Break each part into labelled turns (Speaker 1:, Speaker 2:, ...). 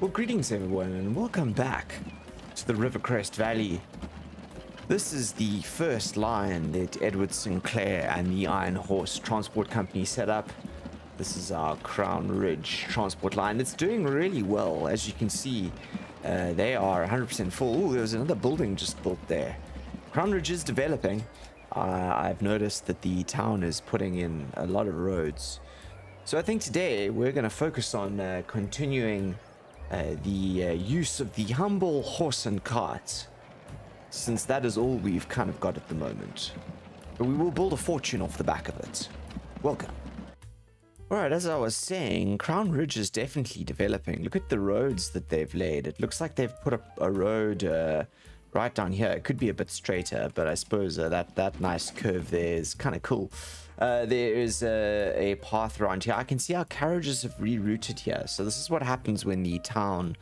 Speaker 1: Well, greetings everyone, and welcome back to the Rivercrest Valley. This is the first line that Edward Sinclair and the Iron Horse Transport Company set up. This is our Crown Ridge transport line. It's doing really well, as you can see. They are 100% full. Ooh, there was another building just built there. Crown Ridge is developing. I've noticed that the town is putting in a lot of roads. So I think today we're going to focus on continuing the use of the humble horse and cart, since that is all we've kind of got at the moment. But we will build a fortune off the back of it. Welcome. Alright, as I was saying, Crown Ridge is definitely developing. Look at the roads that they've laid. It looks like they've put up a road right down here. It could be a bit straighter, but I suppose that nice curve there is kind of cool. There is a path around here. I can see our carriages have rerouted here. So this is what happens when the town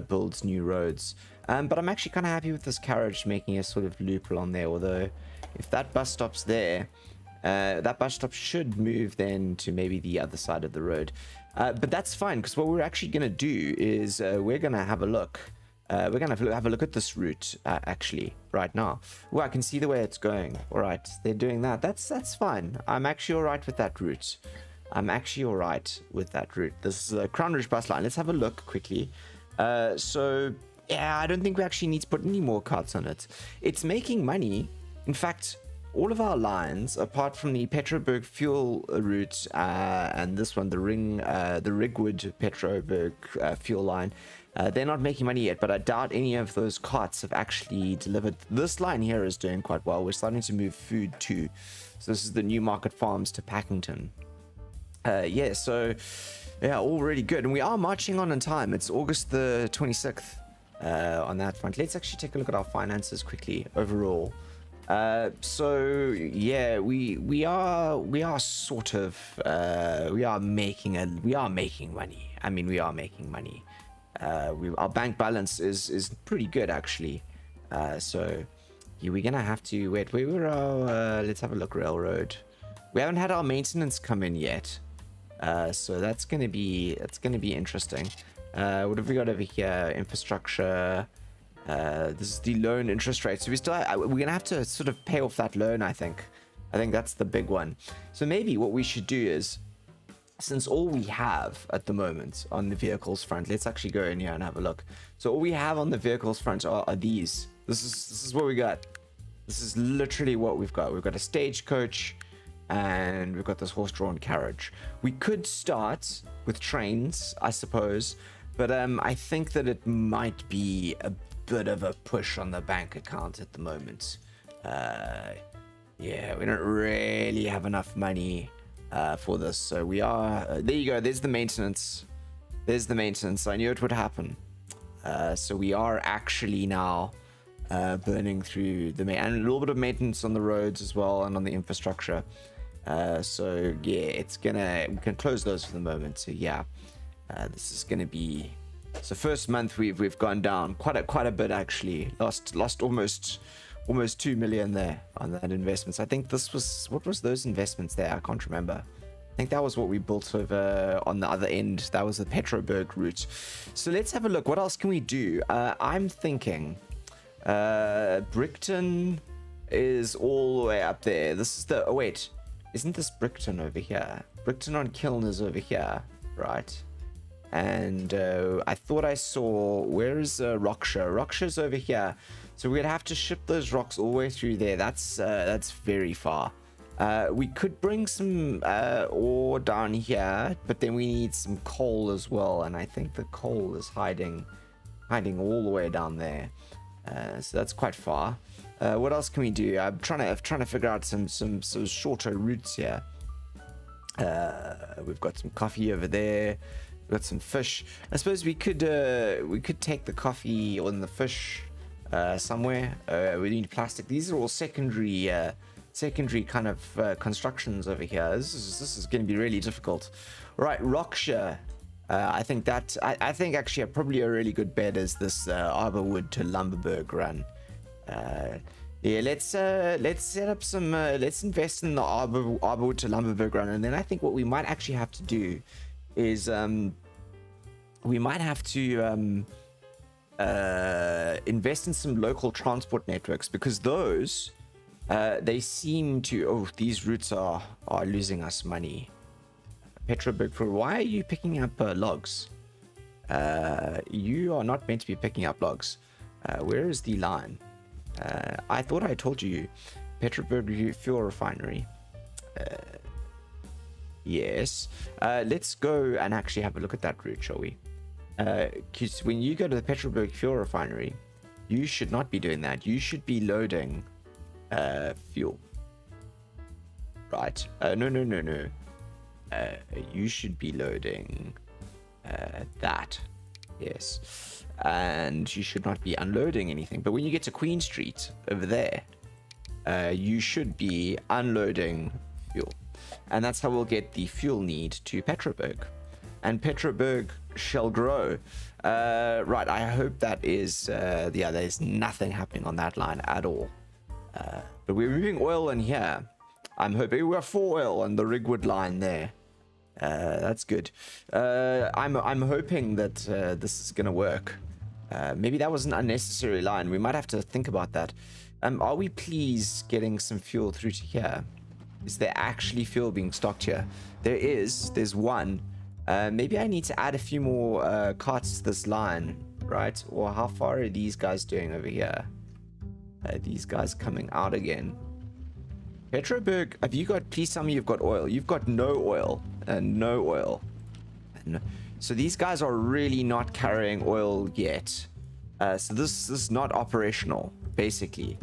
Speaker 1: builds new roads. But I'm actually kind of happy with this carriage making a sort of loop along there. Although if that bus stop's there, that bus stop should move then to maybe the other side of the road. But that's fine, because what we're actually going to do is we're going to have a look. We're going to have a look at this route, actually, right now. Oh, I can see the way it's going. All right, they're doing that. That's fine. I'm actually all right with that route. This is a Crown Ridge bus line. Let's have a look quickly. So, yeah, I don't think we actually need to put any more carts on it. It's making money. In fact, all of our lines, apart from the Petroburg fuel route and this one, the Rigwood Petroburg fuel line, they're not making money yet, but I doubt any of those carts have actually delivered. This line here is doing quite well. We're starting to move food too. So this is the Newmarket Farms to Packington. Yeah, so yeah, all really good. And we are marching on in time. It's August the 26th on that front. Let's actually take a look at our finances quickly overall. So yeah, we are sort of we are making money. I mean, we are making money. Our bank balance is pretty good actually. So yeah, we're gonna have to wait. We were let's have a look. Railroad. We haven't had our maintenance come in yet. So that's gonna be interesting. What have we got over here? Infrastructure. This is the loan interest rate. So we're gonna have to sort of pay off that loan. I think that's the big one. So maybe what we should do is, since all we have at the moment on the vehicles front, let's actually go in here and have a look. So all we have on the vehicles front are these. This is what we got. This is literally what we've got. We've got a stagecoach and we've got this horse-drawn carriage. We could start with trains, I suppose, but I think that it might be a bit of a push on the bank account at the moment. Yeah, we don't really have enough money for this, so we are there you go. There's the maintenance. I knew it would happen. So we are actually now burning through the and a little bit of maintenance on the roads as well, and on the infrastructure. So yeah, we can close those for the moment. So yeah, this is gonna be, so first month we've gone down quite a bit actually. Lost almost 2 million there on that investments. I think this was, what was those investments there? I can't remember. I think that was what we built over on the other end. That was the Petroburg route. So let's have a look. What else can we do? I'm thinking Brickton is all the way up there. This is the, oh wait, isn't this Brickton over here? Brickton on Kiln is over here, right? And I thought I saw, where is Rockshire? Rockshire's over here. So we'd have to ship those rocks all the way through there. That's very far. We could bring some ore down here, but then we need some coal as well. And I think the coal is hiding all the way down there. So that's quite far. What else can we do? I'm trying to figure out some shorter routes here. We've got some coffee over there. We've got some fish. I suppose we could take the coffee or the fish somewhere. We need plastic. These are all secondary kind of constructions over here. This is going to be really difficult. Right, Rockshire. I think actually probably a really good bet is this Arborwood to Lumberburg run. Yeah, let's set up some. Let's invest in the Arborwood to Lumberburg run, and then I think what we might actually have to do is we might have to invest in some local transport networks, because those they seem to, oh, these routes are losing us money. Petroburg, why are you picking up logs? You are not meant to be picking up logs. Where is the line? I thought I told you. Petroburg fuel refinery. Yes. Let's go and actually have a look at that route, shall we? Because when you go to the Petroburg fuel refinery, you should not be doing that. You should be loading fuel. Right. No. You should be loading that. Yes. And you should not be unloading anything. But when you get to Queen Street over there, you should be unloading fuel. And that's how we'll get the fuel need to Petroburg. And Petroburg shall grow. Right, I hope that is... yeah, there's nothing happening on that line at all. But we're moving oil in here. I'm hoping we're for oil on the Rigwood line there. That's good. I'm hoping that this is going to work. Maybe that was an unnecessary line. We might have to think about that. Are we please getting some fuel through to here? Is there actually fuel being stocked here? There is. There's one. Maybe I need to add a few more carts to this line, right? Or how far are these guys doing over here? These guys coming out again. Petroburg, have you got, please tell me you've got oil. You've got no oil. No oil. No. So these guys are really not carrying oil yet. So this is not operational, basically.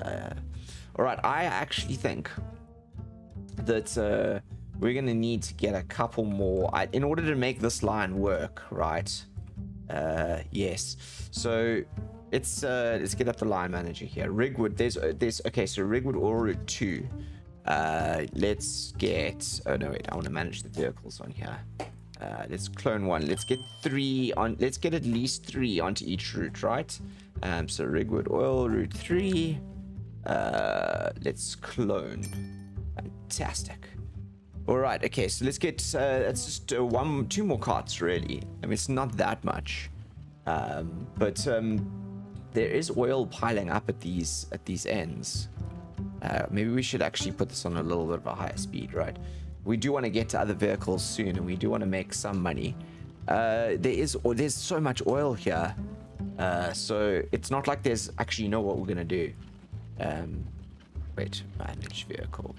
Speaker 1: All right, I actually think that we're going to need to get a couple more in order to make this line work, right? Yes. So let's get up the line manager here. Rigwood, there's okay, so Rigwood Oil Route 2. Let's get, oh no wait, I want to manage the vehicles on here. Let's clone one. Let's get 3 on, let's get at least 3 onto each route, right? So Rigwood Oil Route 3. Let's clone. Fantastic. All right, okay, so let's get it's just 2 more carts really. I mean, it's not that much, but there is oil piling up at these ends. Maybe we should actually put this on a little bit of a higher speed, right? We do want to get to other vehicles soon, and we do want to make some money. There's so much oil here, so it's not like there's actually, you know what we're gonna do. Wait, manage vehicle.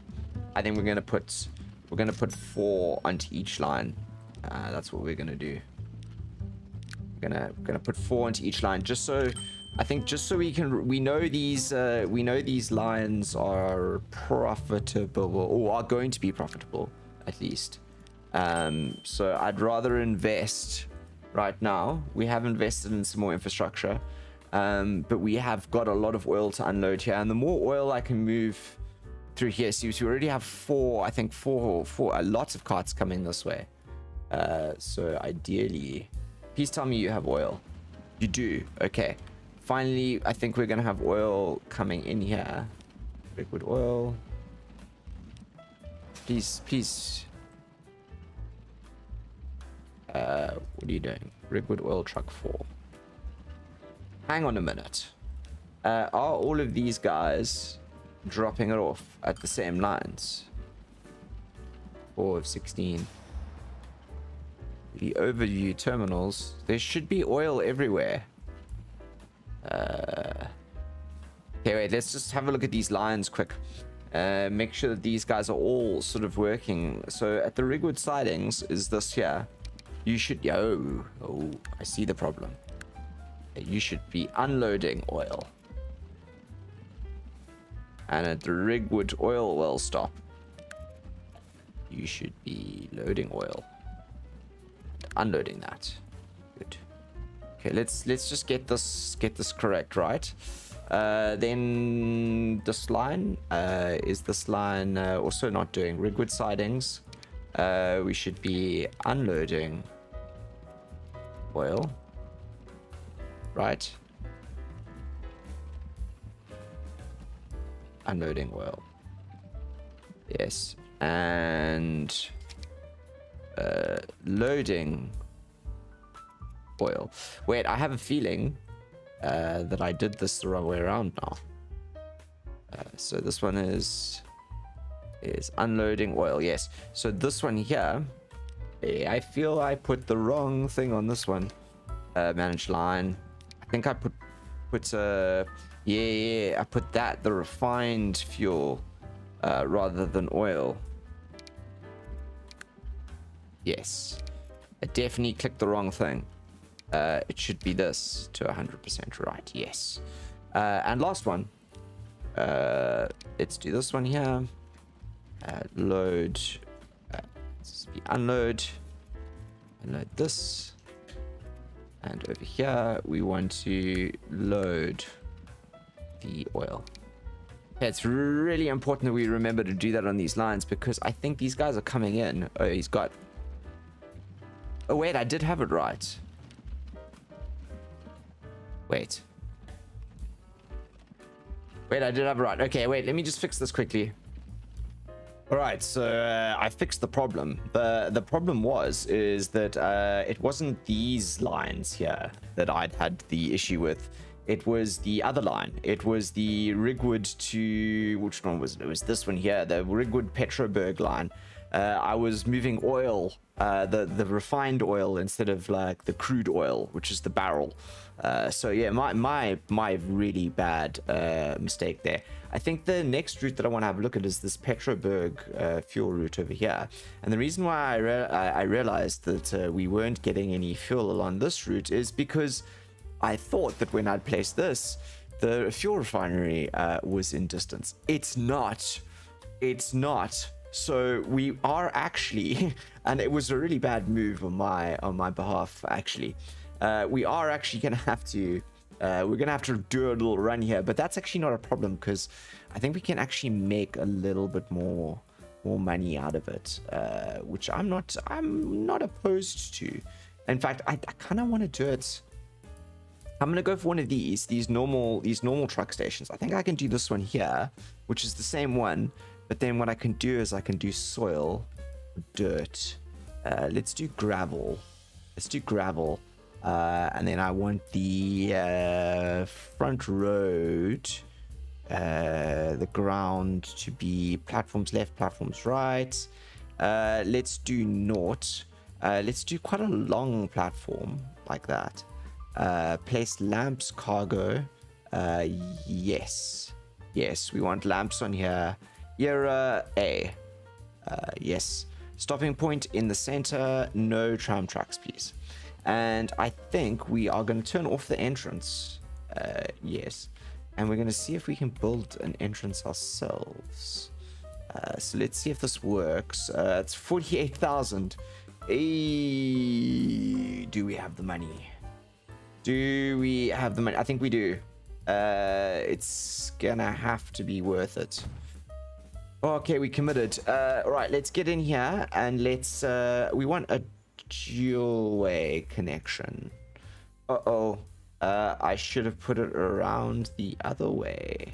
Speaker 1: I think we're gonna put 4 onto each line. That's what we're gonna do. We're gonna put 4 onto each line, just so we know these lines are profitable, or are going to be profitable at least. So I'd rather invest right now. We have invested in some more infrastructure, but we have got a lot of oil to unload here, and the more oil I can move through here, see, so we already have 4, I think 4 lots of carts coming this way. So ideally, please tell me you have oil. You do. Okay, finally I think we're gonna have oil coming in here. Liquid oil, please. What are you doing? Liquid oil truck 4. Hang on a minute. Are all of these guys dropping it off at the same lines? 4 of 16. The overview terminals. There should be oil everywhere. Okay, wait, let's just have a look at these lines quick. Make sure that these guys are all sort of working. So at the Rigwood sidings is this here. You should, oh, I see the problem. You should be unloading oil. And at the Rigwood oil well stop, you should be loading oil, unloading that. Good. Okay, let's just get this correct, right? Then this line, is this line also not doing Rigwood sidings? We should be unloading oil, right? Unloading oil. Yes. And loading oil. Wait, I have a feeling that I did this the wrong way around now. So this one is unloading oil. Yes. So this one here, I feel I put the wrong thing on this one. Manage line. I think I put I put the refined fuel rather than oil. Yes, I definitely clicked the wrong thing. It should be this to 100% right. Yes. And last one. Let's do this one here. Load. Let's be unload this. And over here, we want to load the oil. Okay, it's really important that we remember to do that on these lines because I think these guys are coming in. Oh, he's got... Oh, wait, I did have it right. Wait, I did have it right. Okay, wait, let me just fix this quickly. All right, so I fixed the problem. The problem is that it wasn't these lines here that I'd had the issue with. It was the other line. It was the Rigwood to... Which one was it? It was this one here, the Rigwood Petroburg line. I was moving oil, the refined oil instead of like the crude oil, which is the barrel. So yeah, my really bad mistake there. I think the next route that I want to have a look at is this Petroburg fuel route over here. And the reason why I realized that we weren't getting any fuel along this route is because I thought that when I'd placed this, the fuel refinery was in distance. It's not. It's not. So we are actually, and it was a really bad move on my behalf actually. We are actually gonna have to we're gonna have to do a little run here, but that's actually not a problem because I think we can actually make a little bit more money out of it, which I'm not opposed to. In fact, I kind of want to do it. I'm gonna go for one of these normal truck stations. I think I can do this one here, which is the same one, but then what I can do is I can do soil, dirt. Let's do gravel. And then I want the front road, the ground to be platforms left, platforms right. Let's do naught. Let's do quite a long platform like that. Place lamps, cargo. Yes, we want lamps on here. Era A. Yes. Stopping point in the center. No tram tracks, please. And I think we are going to turn off the entrance. Yes. And we're going to see if we can build an entrance ourselves. So let's see if this works. It's 48,000. Do we have the money? I think we do. It's gonna have to be worth it. Okay, we committed. All right, let's get in here and let's... we want a dual-way connection. I should have put it around the other way.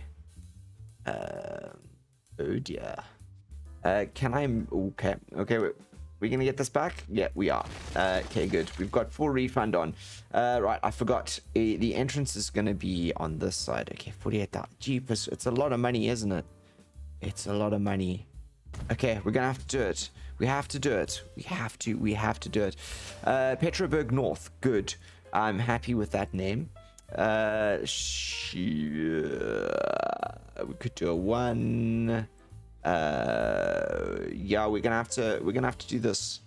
Speaker 1: Oh dear. Can I... Okay, we're gonna get this back? Yeah, we are. Okay, good. We've got full refund on. Right, I forgot. The entrance is gonna be on this side. Okay, 48,000. Jeepers, it's a lot of money, isn't it? It's a lot of money. Okay, we're gonna have to do it. We have to do it. We have to do it. Petroburg North. Good. I'm happy with that name. We could do a 1. Yeah, we're gonna have to do this.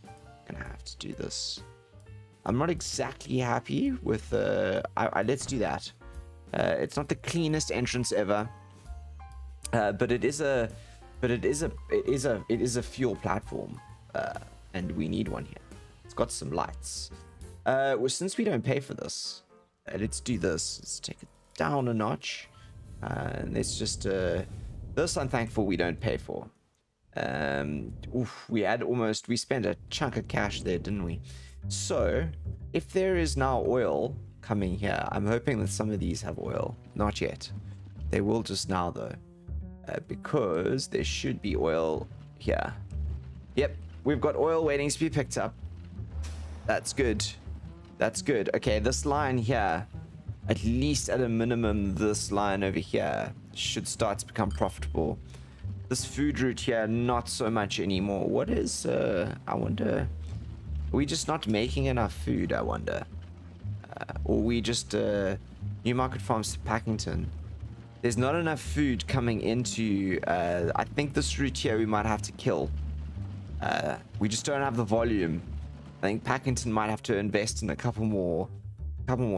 Speaker 1: I'm not exactly happy with let's do that. It's not the cleanest entrance ever, but it is a fuel platform, and we need one here. It's got some lights. Well, since we don't pay for this, let's do this. Let's take it down a notch, and let's just this I'm thankful we don't pay for. We spent a chunk of cash there, didn't we? So if there is now oil coming here, I'm hoping that some of these have oil. Not yet. They will just now though, because there should be oil here. Yep, we've got oil waiting to be picked up. That's good. That's good. Okay, this line here, at least at a minimum, this line over here should start to become profitable. This food route here, not so much anymore. What is, I wonder, are we just not making enough food, I wonder? Or we just, New Market Farms to Packington. There's not enough food coming into, I think this route here we might have to kill. We just don't have the volume. I think Packington might have to invest in a couple more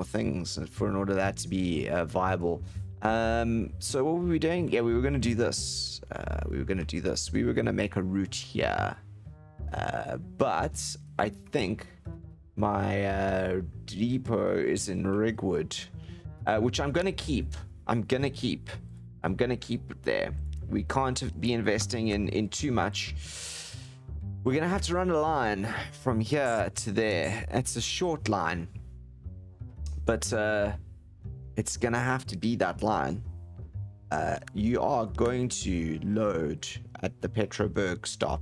Speaker 1: things in order that to be viable. So what were we doing? Yeah, we were going to do this. We were going to make a route here. But I think my depot is in Rigwood, which I'm going to keep. I'm going to keep it there. We can't be investing in too much. We're going to have to run a line from here to there. It's a short line, but it's going to have to be that line. You are going to load at the Petroburg stop.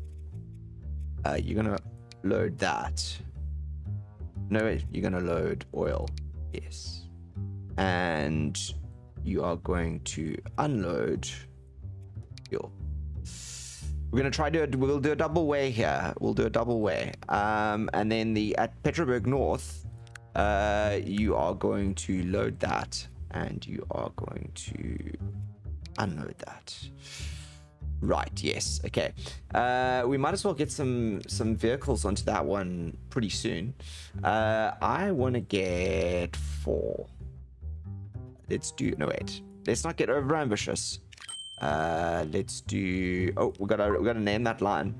Speaker 1: You're going to load that. No, wait, you're going to load oil. Yes. And you are going to unload fuel. We're going to try to do we'll do a double way here. We'll do a double way. And then at Petroburg North, you are going to load that and you are going to unload that. Right, yes, okay. We might as well get some vehicles onto that one pretty soon. I want to get 4. Let's do, no wait, let's not get over ambitious. Let's do, oh, we gotta name that line.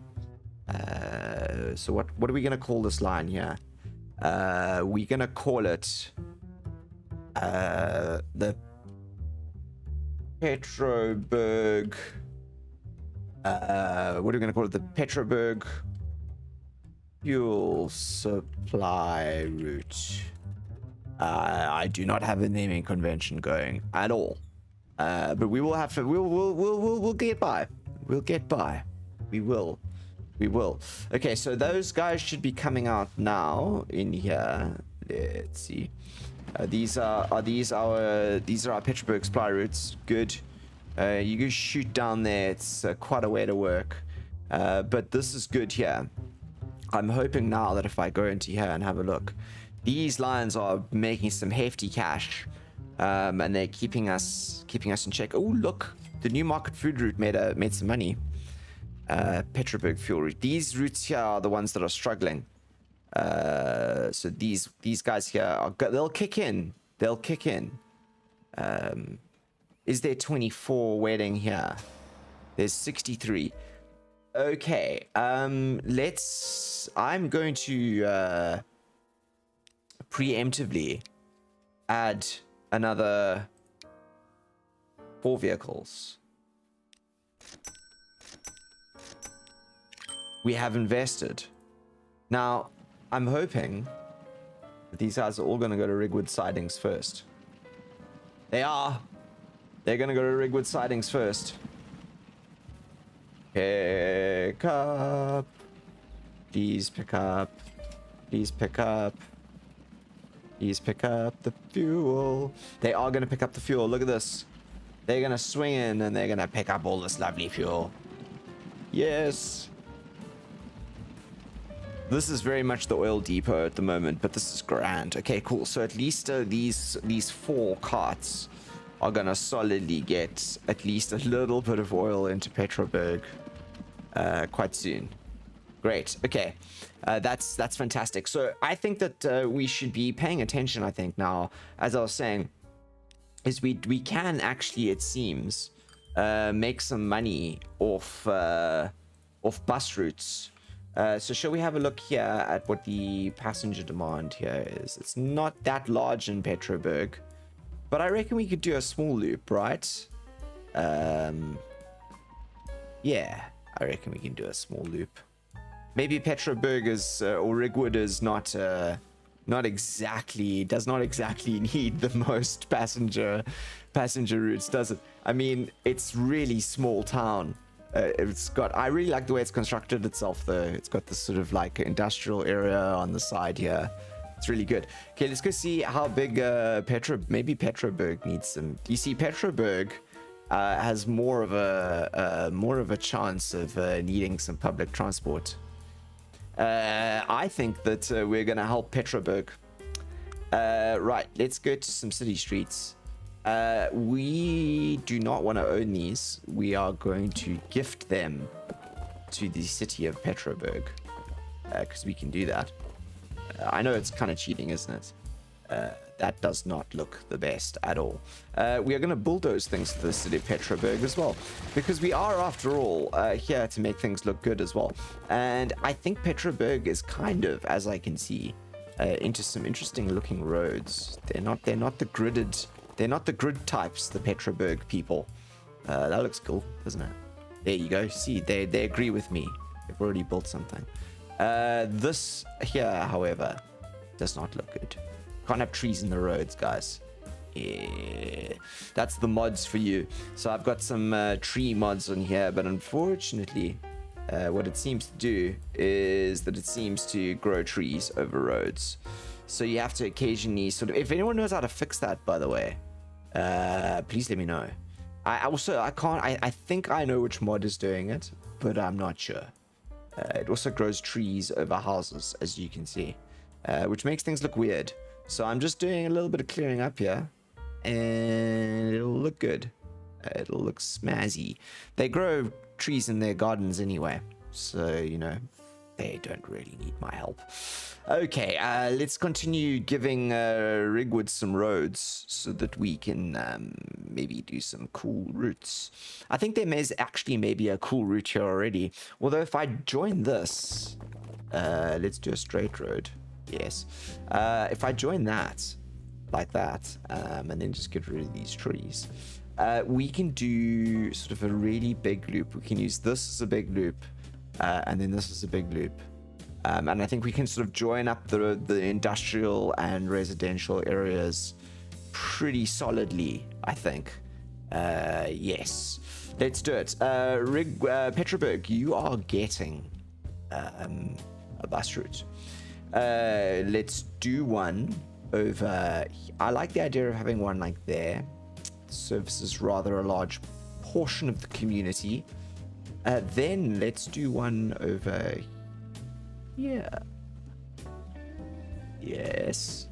Speaker 1: So what are we gonna call this line here? We're gonna call it the Petroburg, what are we gonna call it? The Petroburg fuel supply route. I do not have a naming convention going at all. But we will have to, we'll get by. We'll get by. We will. Okay, so those guys should be coming out now in here. Let's see. These are our Petroburg supply routes. Good. You can shoot down there. It's quite a way to work. But this is good here. I'm hoping now that if I go into here and have a look, these lines are making some hefty cash. And they're keeping us in check. Oh, look, the New Market food route made some money. Petroburg fuel route. These routes here are the ones that are struggling. So these guys here they'll kick in. Is there 24 waiting here? There's 63. Okay. I'm going to preemptively add another 4 vehicles. We have invested. Now, I'm hoping that these guys are all going to go to Rigwood sidings first. They are. They're going to go to Rigwood sidings first. Pick up. Please pick up. Please pick up. Please pick up the fuel. They are going to pick up the fuel. Look at this. They're going to swing in and they're going to pick up all this lovely fuel. Yes. This is very much the oil depot at the moment, but this is grand. Okay, cool. So at least these 4 carts are going to solidly get at least a little bit of oil into Petroburg quite soon. Great. Okay. That's fantastic. So I think that we should be paying attention, I think, now, as I was saying, is we can actually, it seems, make some money off bus routes. So shall we have a look here at what the passenger demand here is? It's not that large in Petroburg, but I reckon we could do a small loop, right? Yeah, I reckon we can do a small loop. Maybe Petroburg is, or Rigwood is not exactly, does not exactly need the most passenger routes, does it? I mean, it's really small town. I really like the way it's constructed itself though. It's got this sort of like industrial area on the side here. It's really good. Okay, let's go see how big maybe Petroburg needs some. You see, Petroburg has more of a chance of needing some public transport. I think that we're gonna help Petroburg. Right, let's go to some city streets. We do not want to own these. We are going to gift them to the city of Petroburg, because we can do that. I know it's kind of cheating, isn't it? That does not look the best at all. We are going to bulldoze things to the city of Petroburg as well, because we are, after all, here to make things look good as well. And I think Petroburg is kind of, as I can see, into some interesting looking roads. They're not the grid types, the Petroburg people. That looks cool, doesn't it? There you go. See, they agree with me. They've already built something. This here, however, does not look good. Can't have trees in the roads, guys. Yeah, that's the mods for you. So I've got some tree mods on here, but unfortunately, what it seems to do is that it seems to grow trees over roads. So you have to occasionally sort of, if anyone knows how to fix that, by the way, please let me know. I think I know which mod is doing it, but I'm not sure. It also grows trees over houses, as you can see, which makes things look weird. So I'm just doing a little bit of clearing up here, and it'll look good. It'll look smazzy. They grow trees in their gardens anyway, so, you know, they don't really need my help. Okay, let's continue giving Rigwood some roads so that we can maybe do some cool routes. I think there is actually maybe a cool route here already. Although if I join this, let's do a straight road. Yes. If I join that, like that, and then just get rid of these trees, we can do sort of a really big loop. We can use this as a big loop, and then this is a big loop. And I think we can sort of join up the industrial and residential areas pretty solidly, I think. Yes. Let's do it. Petroburg, you are getting a bus route. Let's do one over... I like the idea of having one like there. It services rather a large portion of the community. Then let's do one over here. Yes.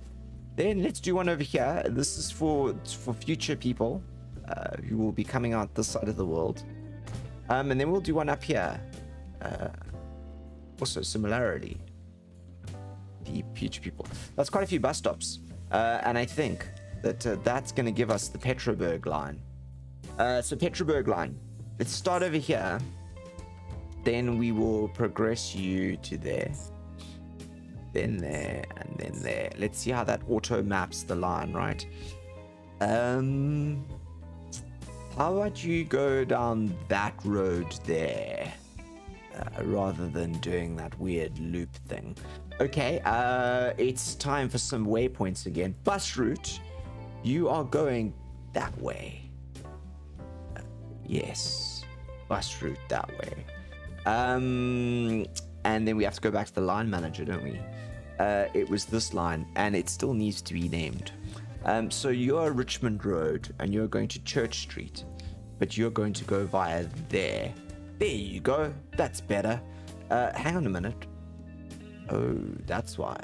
Speaker 1: Then let's do one over here. This is for future people who will be coming out this side of the world. And then we'll do one up here. Also, similarly, the future people. That's quite a few bus stops. And I think that that's going to give us the Petroburg line. So Petroburg line. Let's start over here. Then we will progress you to there. Then there, and then there. Let's see how that auto maps the line, right? How about you go down that road there? Rather than doing that weird loop thing. Okay, it's time for some waypoints again. Bus route, you are going that way. Yes, bus route that way. And then we have to go back to the line manager, don't we? It was this line, and it still needs to be named. So you're Richmond Road, and you're going to Church Street, but you're going to go via there. There you go. That's better. Hang on a minute. Oh, that's why.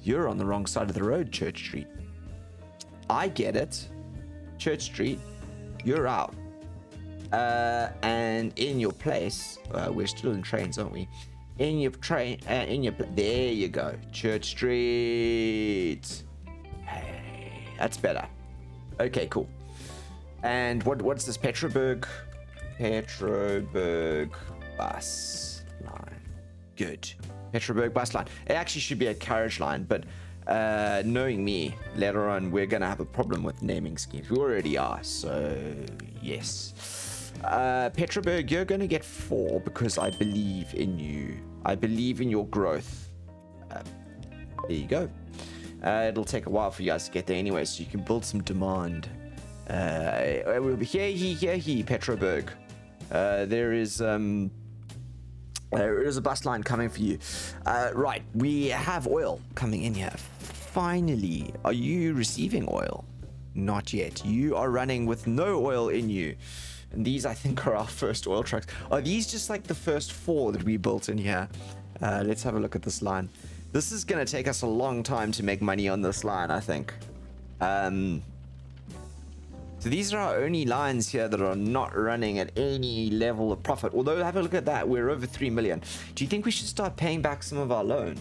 Speaker 1: You're on the wrong side of the road, Church Street. I get it. Church Street, you're out. And in your place, we're still in trains, aren't we? In your train, there you go. Church Street. Hey, that's better. Okay, cool. And what's this? Petroburg bus line. Good. Petroburg bus line. It actually should be a carriage line, but knowing me, later on we're gonna have a problem with naming schemes. We already are, so yes. Petroburg, you're gonna get 4 because I believe in you. I believe in your growth. There you go. It'll take a while for you guys to get there anyway, so you can build some demand. We'll be here, Petroburg. There is There is a bus line coming for you. Right, we have oil coming in here. Finally, are you receiving oil? Not yet. You are running with no oil in you. And these, I think, are our first oil trucks. Are these just like the first 4 that we built in here? Let's have a look at this line. This is going to take us a long time to make money on this line, I think. So these are our only lines here that are not running at any level of profit. Although, have a look at that. We're over 3 million. Do you think we should start paying back some of our loan?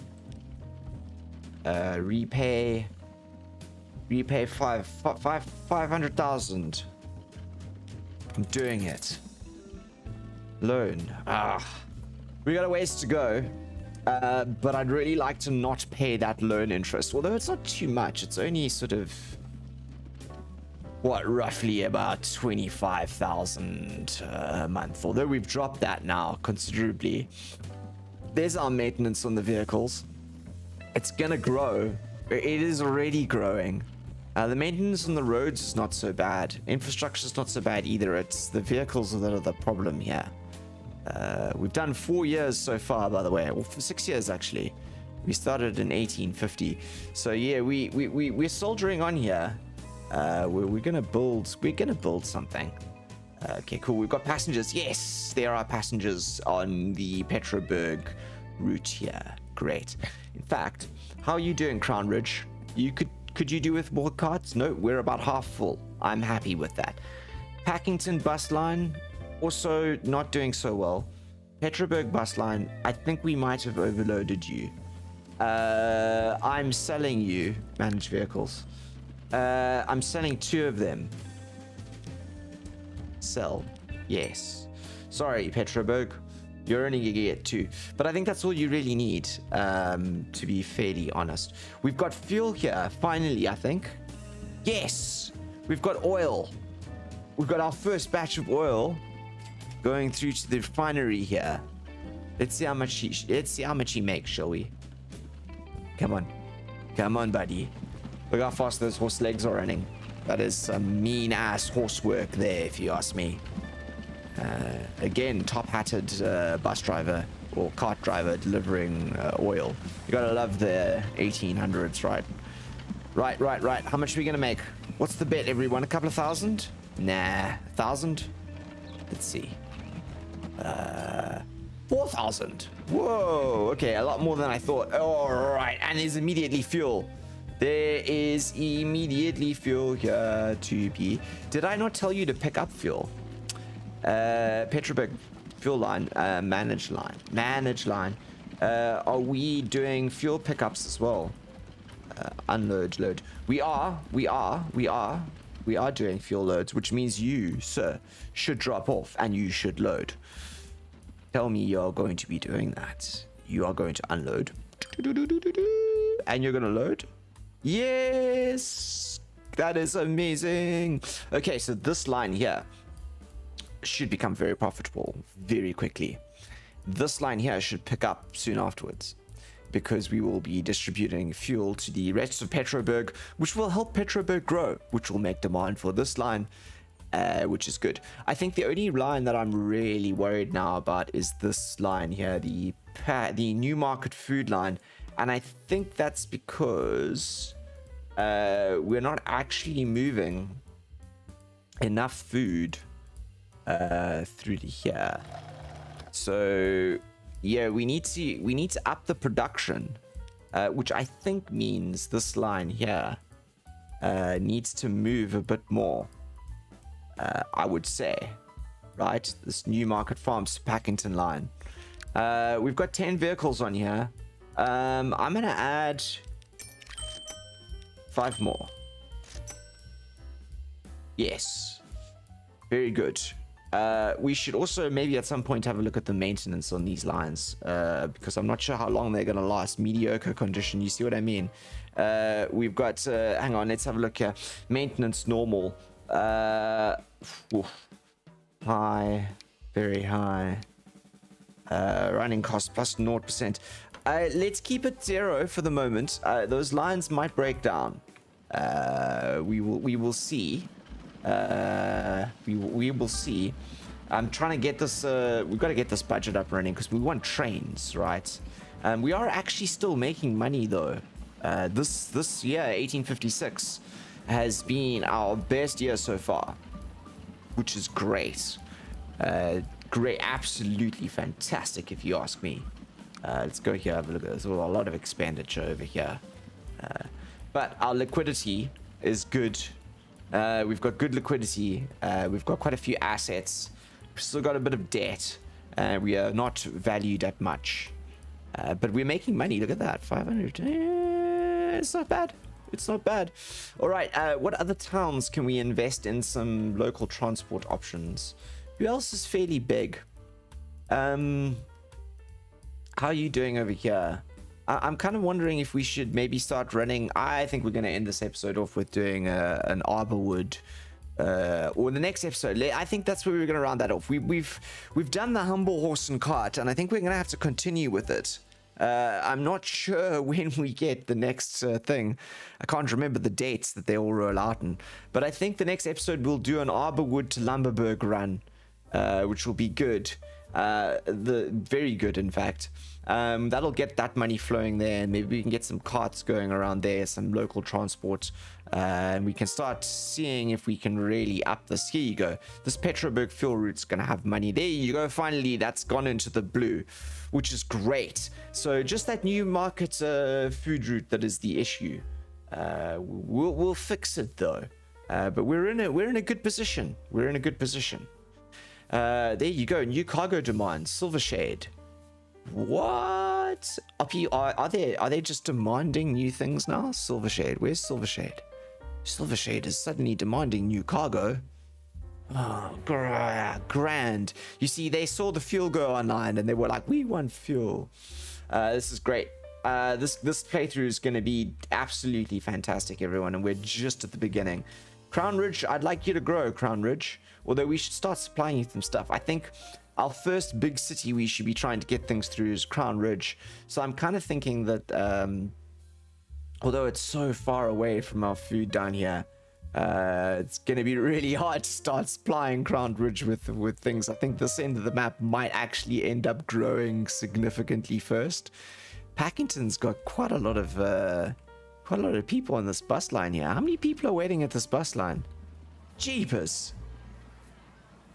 Speaker 1: Repay 500,000. I'm doing it. Loan. We got a ways to go. But I'd really like to not pay that loan interest. Although it's not too much. It's only sort of... what, roughly about 25,000 a month. Although we've dropped that now considerably. There's our maintenance on the vehicles. It's gonna grow. It is already growing. The maintenance on the roads is not so bad. Infrastructure is not so bad either. It's the vehicles that are the problem here. We've done 4 years so far, by the way. Well, for 6 years actually. We started in 1850. So yeah, we're soldiering on here. We're gonna build something. Okay, cool. We've got passengers. Yes, there are passengers on the Petroburg route here. Great. In fact, how are you doing, Crown Ridge? Could you do with more carts? No, we're about half full. I'm happy with that. Packington bus line, also not doing so well. Petroburg bus line, I think we might have overloaded you. I'm selling you managed vehicles. I'm selling 2 of them. Sell. Yes. Sorry, Petroburg. You're only gonna get 2. But I think that's all you really need, to be fairly honest. We've got fuel here, finally, I think. Yes! We've got oil. We've got our first batch of oil going through to the refinery here. Let's see how much he makes, shall we? Come on. Come on, buddy. Look how fast those horse legs are running. That is some mean-ass horse work there, if you ask me. Again, top-hatted bus driver or cart driver delivering oil. You gotta love the 1800s, right? Right. How much are we gonna make? What's the bet, everyone? A couple of thousand? Nah, 1,000? Let's see. 4,000. Whoa, okay, a lot more than I thought. All right, and there's immediately fuel. There is immediately fuel here to be. Did I not tell you to pick up fuel? Petroburg fuel line, manage line. Are we doing fuel pickups as well? Unload, load. We are doing fuel loads, which means you, sir, should drop off and you should load. Tell me you're going to be doing that. You are going to unload. And you're going to load. Yes, that is amazing. Okay, so this line here should become very profitable very quickly. This line here should pick up soon afterwards, because we will be distributing fuel to the rest of Petroburg, which will help Petroburg grow, which will make demand for this line, which is good. I think the only line that I'm really worried now about is this line here, the Newmarket food line. And I think that's because we're not actually moving enough food through to here. So yeah, we need to up the production, which I think means this line here needs to move a bit more. I would say, right? This Newmarket Farms to Packington line. We've got 10 vehicles on here. I'm gonna add 5 more. Yes, very good. We should also maybe at some point have a look at the maintenance on these lines, because I'm not sure how long they're gonna last. Mediocre condition, you see what I mean? We've got hang on, let's have a look here. Maintenance normal, high, very high. Running cost plus 0%. Let's keep it 0 for the moment. Those lines might break down. We will see. We will see. I'm trying to get this, we've got to get this budget up running because we want trains, right? We are actually still making money though. This year, 1856, has been our best year so far, which is great. Great, absolutely fantastic if you ask me. Let's go here, have a look at this. A lot of expenditure over here. But our liquidity is good. We've got good liquidity. We've got quite a few assets. We've still got a bit of debt. We are not valued at much. But we're making money. Look at that. 500. It's not bad. It's not bad. All right. What other towns can we invest in some local transport options? Who else is fairly big? How are you doing over here? I'm kind of wondering if we should maybe start running. I think we're going to end this episode off with doing an Arborwood, or the next episode. I think that's where we're going to round that off. We've done the humble horse and cart, and I think we're going to have to continue with it. I'm not sure when we get the next thing. I can't remember the dates that they all roll out in, but I think the next episode we'll do an Arborwood to Lumberburg run, which will be good. Very good, in fact. That'll get that money flowing there, and maybe we can get some carts going around there, some local transport, and we can start seeing if we can really up this. Here you go. This Petroburg fuel route's gonna have money. There you go. Finally, that's gone into the blue, which is great. So just that new market food route that is the issue. We'll fix it though. But we're in a good position. We're in a good position. There you go. New cargo demand. Silvershade. What? Are they just demanding new things now? Silvershade. Where's Silvershade? Silvershade is suddenly demanding new cargo. Oh, grand. You see, they saw the fuel go online and they were like, we want fuel. This is great. This playthrough is going to be absolutely fantastic, everyone, and we're just at the beginning. Crown Ridge, I'd like you to grow, Crown Ridge. Although we should start supplying you some stuff. I think our first big city we should be trying to get things through is Crown Ridge. So I'm kind of thinking that, although it's so far away from our food down here, it's going to be really hard to start supplying Crown Ridge with things. I think this end of the map might actually end up growing significantly first. Packington's got quite a lot of people on this bus line here. How many people are waiting at this bus line? Jeepers.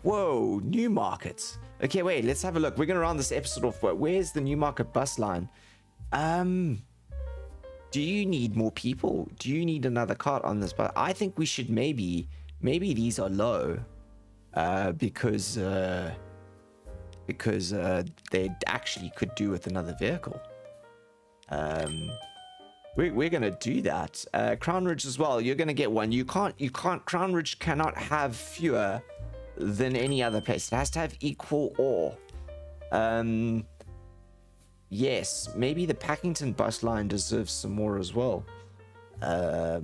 Speaker 1: Whoa, Newmarket. Okay, wait, let's have a look. We're going to round this episode off. Where's the Newmarket bus line? Do you need more people? Do you need another cart on this bus? I think we should maybe these are low. Because they actually could do with another vehicle. We're going to do that. Crown Ridge as well. You're going to get one. You can't, Crown Ridge cannot have fewer than any other place. It has to have equal or. Yes, maybe the Packington bus line deserves some more as well. I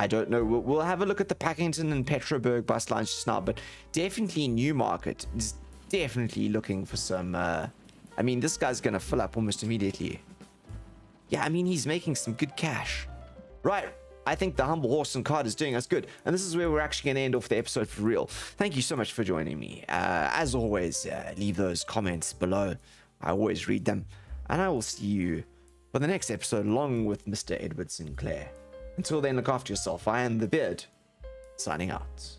Speaker 1: don't know. We'll have a look at the Packington and Petroburg bus lines just now, but definitely Newmarket is definitely looking for some. I mean, this guy's gonna fill up almost immediately. Yeah, I mean, he's making some good cash. Right. I think the humble horse and cart is doing us good. And this is where we're actually going to end off the episode for real. Thank you so much for joining me. As always, leave those comments below. I always read them. And I will see you for the next episode along with Mr. Edward Sinclair. Until then, look after yourself. I am the Beard, signing out.